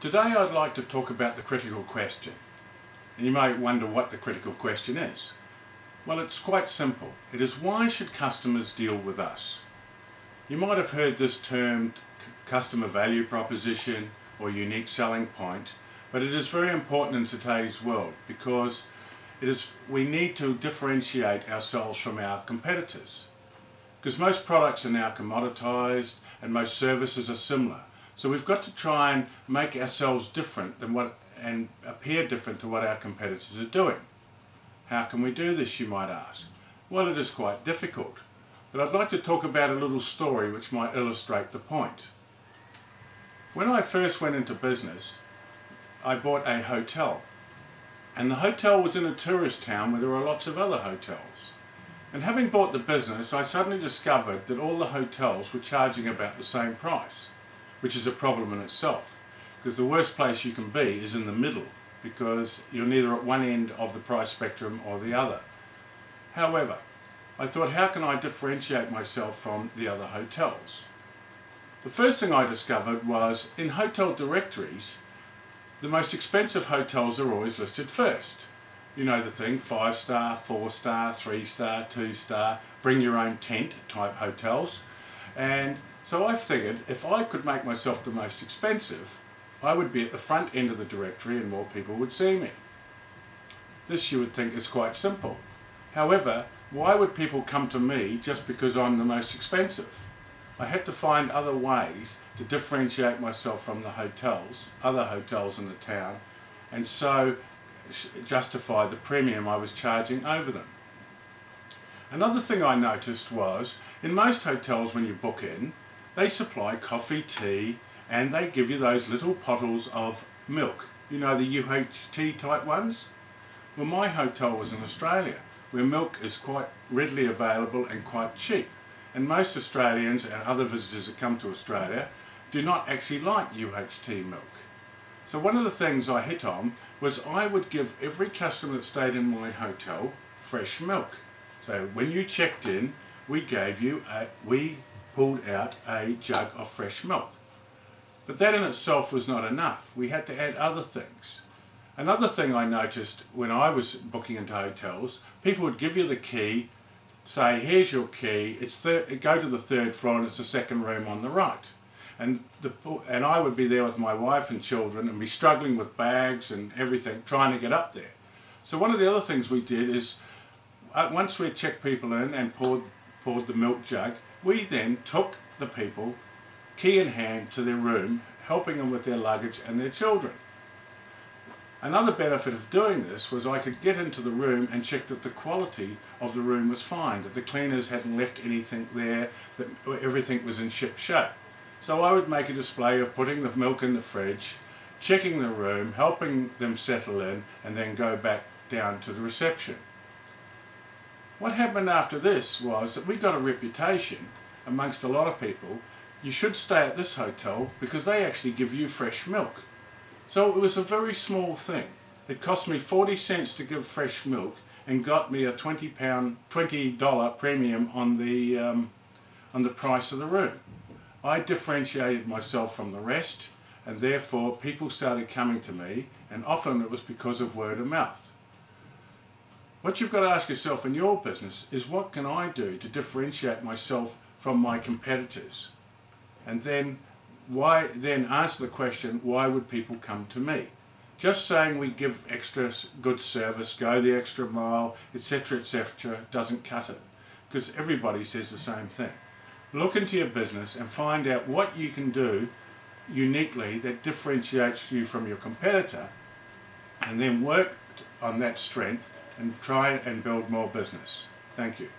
Today I'd like to talk about the critical question. And you may wonder what the critical question is. Well, it's quite simple. It is, why should customers deal with us? You might have heard this termed customer value proposition or unique selling point, but it is very important in today's world because we need to differentiate ourselves from our competitors. Because most products are now commoditized and most services are similar. So we've got to try and make ourselves different and appear different to what our competitors are doing. How can we do this, you might ask? Well, it is quite difficult. But I'd like to talk about a little story which might illustrate the point. When I first went into business, I bought a hotel. And the hotel was in a tourist town where there were lots of other hotels. And having bought the business, I suddenly discovered that all the hotels were charging about the same price, which is a problem in itself, because the worst place you can be is in the middle, because you're neither at one end of the price spectrum or the other. However, I thought, how can I differentiate myself from the other hotels? The first thing I discovered was, in hotel directories, the most expensive hotels are always listed first. You know the thing, 5-star, 4-star, 3-star, 2-star, bring your own tent type hotels. And so I figured if I could make myself the most expensive, I would be at the front end of the directory and more people would see me. This, you would think, is quite simple. However, why would people come to me just because I'm the most expensive? I had to find other ways to differentiate myself from the hotels, other hotels in the town, and so justify the premium I was charging over them. Another thing I noticed was, in most hotels when you book in, they supply coffee, tea, and they give you those little bottles of milk. You know, the UHT type ones? Well, my hotel was in Australia, where milk is quite readily available and quite cheap. And most Australians and other visitors that come to Australia do not actually like UHT milk. So one of the things I hit on was I would give every customer that stayed in my hotel fresh milk. So when you checked in, we pulled out a jug of fresh milk. But that in itself was not enough. We had to add other things. Another thing I noticed when I was booking into hotels, people would give you the key, say, here's your key, go to the 3rd floor and it's the 2nd room on the right. And I would be there with my wife and children and be struggling with bags and everything, trying to get up there. So one of the other things we did is, once we checked people in and poured the milk jug, we then took the people, key in hand, to their room, helping them with their luggage and their children. Another benefit of doing this was I could get into the room and check that the quality of the room was fine, that the cleaners hadn't left anything there, that everything was in ship shape. So I would make a display of putting the milk in the fridge, checking the room, helping them settle in, and then go back down to the reception. What happened after this was that we got a reputation amongst a lot of people. You should stay at this hotel because they actually give you fresh milk. So it was a very small thing. It cost me 40 cents to give fresh milk and got me a $20 premium on the price of the room. I differentiated myself from the rest, and therefore people started coming to me, and often it was because of word of mouth. What you've got to ask yourself in your business is, what can I do to differentiate myself from my competitors? And then answer the question, why would people come to me? Just saying we give extra good service, go the extra mile, etc., doesn't cut it, because everybody says the same thing. Look into your business and find out what you can do uniquely that differentiates you from your competitor, and then work on that strength and try and build more business. Thank you.